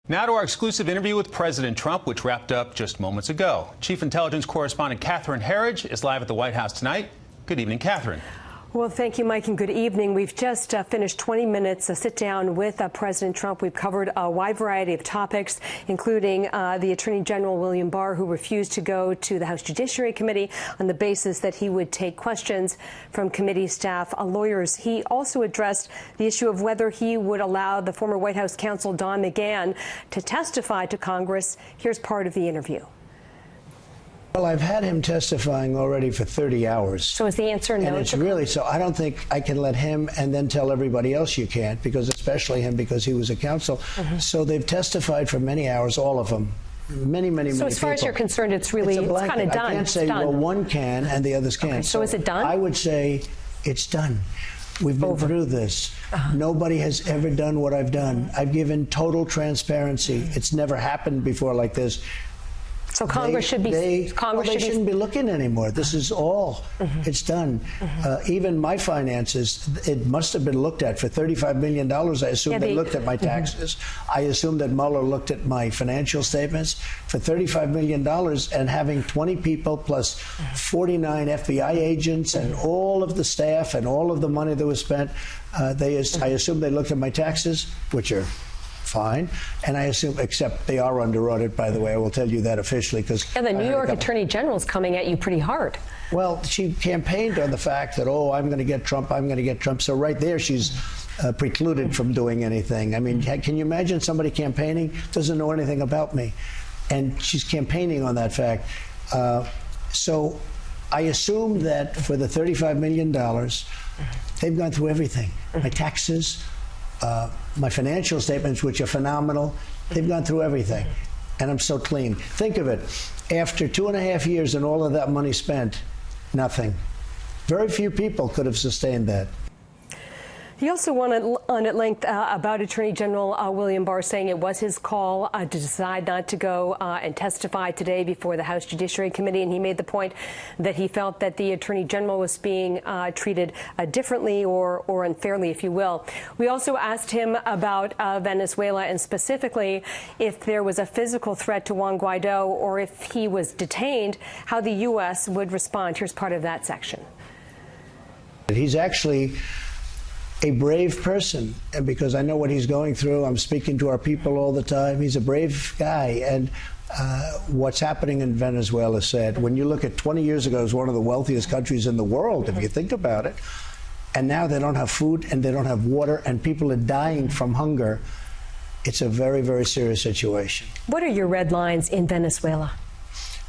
Now to our exclusive interview with President Trump, which wrapped up just moments ago. Chief Intelligence Correspondent Catherine Herridge is live at the White House tonight. Good evening, Catherine. Well, thank you, Mike, and good evening. We've just finished 20 minutes sit down with President Trump. We've covered a wide variety of topics, including the Attorney General William Barr, who refused to go to the House Judiciary Committee on the basis that he would take questions from committee staff lawyers. He also addressed the issue of whether he would allow the former White House counsel Don McGahn to testify to Congress. Here's part of the interview. Well, I've had him testifying already for 30 hours. So is the answer no? And it's really, so I don't think I can let him and then tell everybody else you can't, because especially him, because he was a counsel. So they've testified for many hours, all of them. Many people. So as far as you're concerned, it's kind of done. I can't say, well, one can and the others can't. Okay, so is it done? I would say it's done. We've been through this. Nobody has ever done what I've done. I've given total transparency. It's never happened before like this. So Congress should be. Congress shouldn't be looking anymore. This is all. It's done. Even my finances, it must have been looked at for $35 million. I assume they looked at my taxes. I assume that Mueller looked at my financial statements for $35 million, and having 20 people plus 49 FBI agents and all of the staff and all of the money that was spent. I assume they looked at my taxes, which are fine, and I assume, except they are under audit, by the way. I will tell you that officially, because the New York Attorney General is coming at you pretty hard. Well, she campaigned on the fact that, oh, I'm going to get Trump, I'm going to get Trump. So right there, she's precluded from doing anything. I mean, can you imagine somebody campaigning, doesn't know anything about me, and she's campaigning on that fact? So I assume that for the $35 million, they've gone through everything. My taxes, my financial statements, which are phenomenal, they've gone through everything. And I'm so clean. Think of it. After 2.5 years and all of that money spent, nothing. Very few people could have sustained that. He also went on at length about Attorney General William Barr, saying it was his call to decide not to go and testify today before the House Judiciary Committee. And he made the point that he felt that the Attorney General was being treated differently or unfairly, if you will. We also asked him about Venezuela, and specifically if there was a physical threat to Juan Guaido or if he was detained, how the U.S. would respond. Here's part of that section. He's actually a brave person, and because I know what he's going through, I'm speaking to our people all the time. He's a brave guy, and what's happening in Venezuela is sad. When you look at 20 years ago, it was one of the wealthiest countries in the world, if you think about it, and now they don't have food and they don't have water, and people are dying from hunger. It's a very, very serious situation. What are your red lines in Venezuela?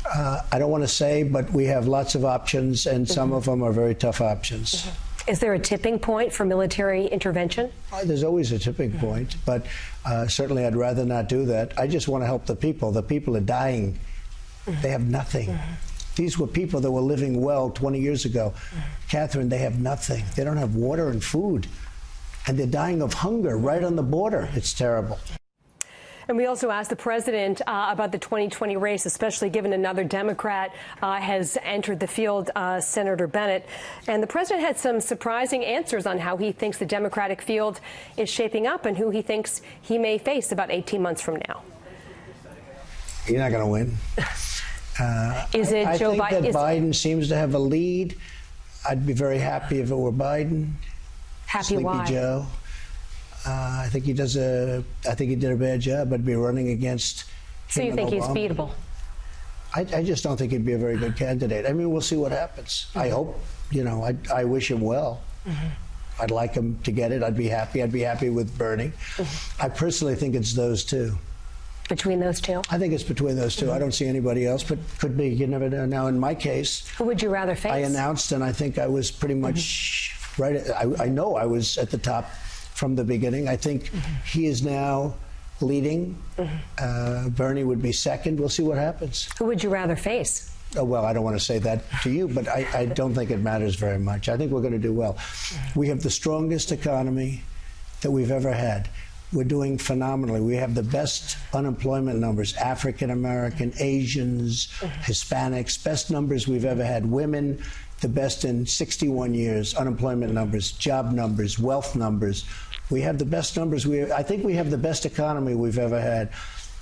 I don't want to say, but we have lots of options, and some of them are very tough options. Is there a tipping point for military intervention? There's always a tipping point, but certainly I'd rather not do that. I just want to help the people. The people are dying. They have nothing. These were people that were living well 20 years ago. Catherine, they have nothing. They don't have water and food, and they're dying of hunger right on the border. It's terrible. And we also asked the president about the 2020 race, especially given another Democrat has entered the field, Senator Bennett. And the president had some surprising answers on how he thinks the Democratic field is shaping up and who he thinks he may face about 18 months from now. You're not going to win. Is it I Joe think Biden? that Biden seems to have a lead. I'd be very happy if it were Biden. Happy Sleepy why? Joe. I think he did a bad job. I'd be running against him. So you think he's beatable? I just don't think he'd be a very good candidate. I mean, we'll see what happens. I hope, I wish him well. I'd like him to get it. I'd be happy. I'd be happy with Bernie. I personally think it's those two. Between those two? I think it's between those two. I don't see anybody else, but could be. You never know. Now, in my case, who would you rather face? I announced, and I think I was pretty much right. I know I was at the top from the beginning. I think he is now leading. Bernie would be second. We'll see what happens. Who would you rather face? Oh, well, I don't want to say that to you, but I don't think it matters very much. I think we're going to do well. We have the strongest economy that we've ever had. We're doing phenomenally. We have the best unemployment numbers, African American, Asians, Hispanics, best numbers we've ever had. Women, the best in 61 years, unemployment numbers, job numbers, wealth numbers. We have the best numbers. I think we have the best economy we've ever had.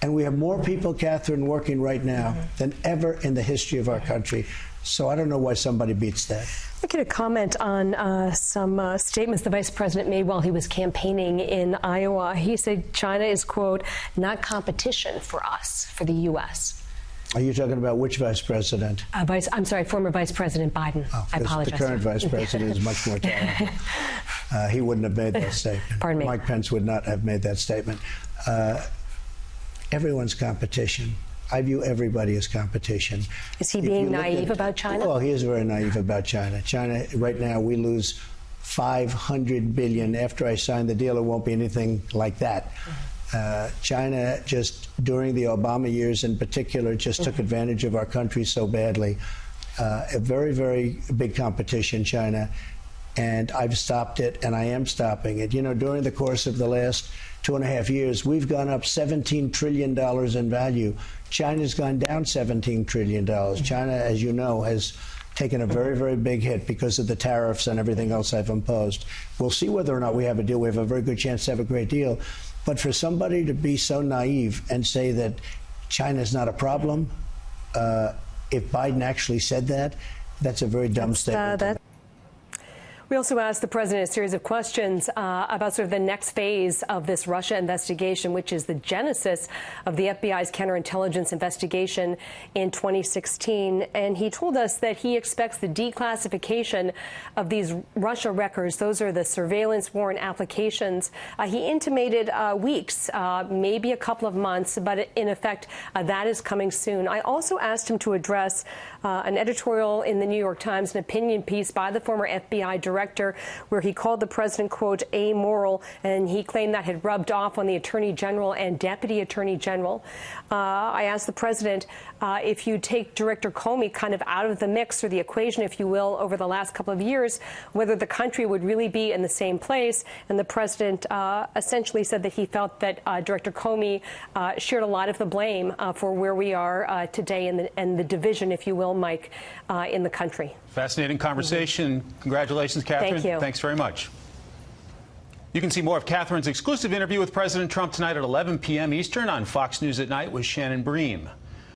And we have more people, Catherine, working right now than ever in the history of our country. So I don't know why somebody beats that. I'd like you to comment on some statements the vice president made while he was campaigning in Iowa. He said China is, quote, not competition for us, for the U.S. Are you talking about which vice president? I'm sorry, former Vice President Biden. Oh, I apologize. The current vice president is much more talented. He wouldn't have made that statement. Pardon me. Mike Pence would not have made that statement. Everyone's competition. I view everybody as competition. Is he being naive about China? Well, he is very naive about China. China, right now, we lose $500 billion. After I sign the deal, it won't be anything like that. China, just during the Obama years in particular, just took advantage of our country so badly. A very, very big competition, China. And I've stopped it, and I am stopping it. You know, during the course of the last 2.5 years, we've gone up $17 trillion in value. China's gone down $17 trillion. China, as you know, has taken a very, very big hit because of the tariffs and everything else I've imposed. We'll see whether or not we have a deal. We have a very good chance to have a great deal. But for somebody to be so naive and say that China's not a problem, if Biden actually said that, that's a very dumb statement. We also asked the president a series of questions about sort of the next phase of this Russia investigation, which is the genesis of the FBI's counterintelligence investigation in 2016. And he told us that he expects the declassification of these Russia records. Those are the surveillance warrant applications. He intimated weeks, maybe a couple of months, but in effect, that is coming soon. I also asked him to address an editorial in the New York Times, an opinion piece by the former FBI director, where he called the president, quote, amoral, and he claimed that had rubbed off on the attorney general and deputy attorney general. I asked the president if you take Director Comey kind of out of the mix or the equation, if you will, over the last couple of years, whether the country would really be in the same place. And the president essentially said that he felt that Director Comey shared a lot of the blame for where we are today and the division, if you will, Mike, in the country. Fascinating conversation. Congratulations, Catherine. Thank you. Thanks very much. You can see more of Catherine's exclusive interview with President Trump tonight at 11 p.m. Eastern on Fox News at Night with Shannon Bream.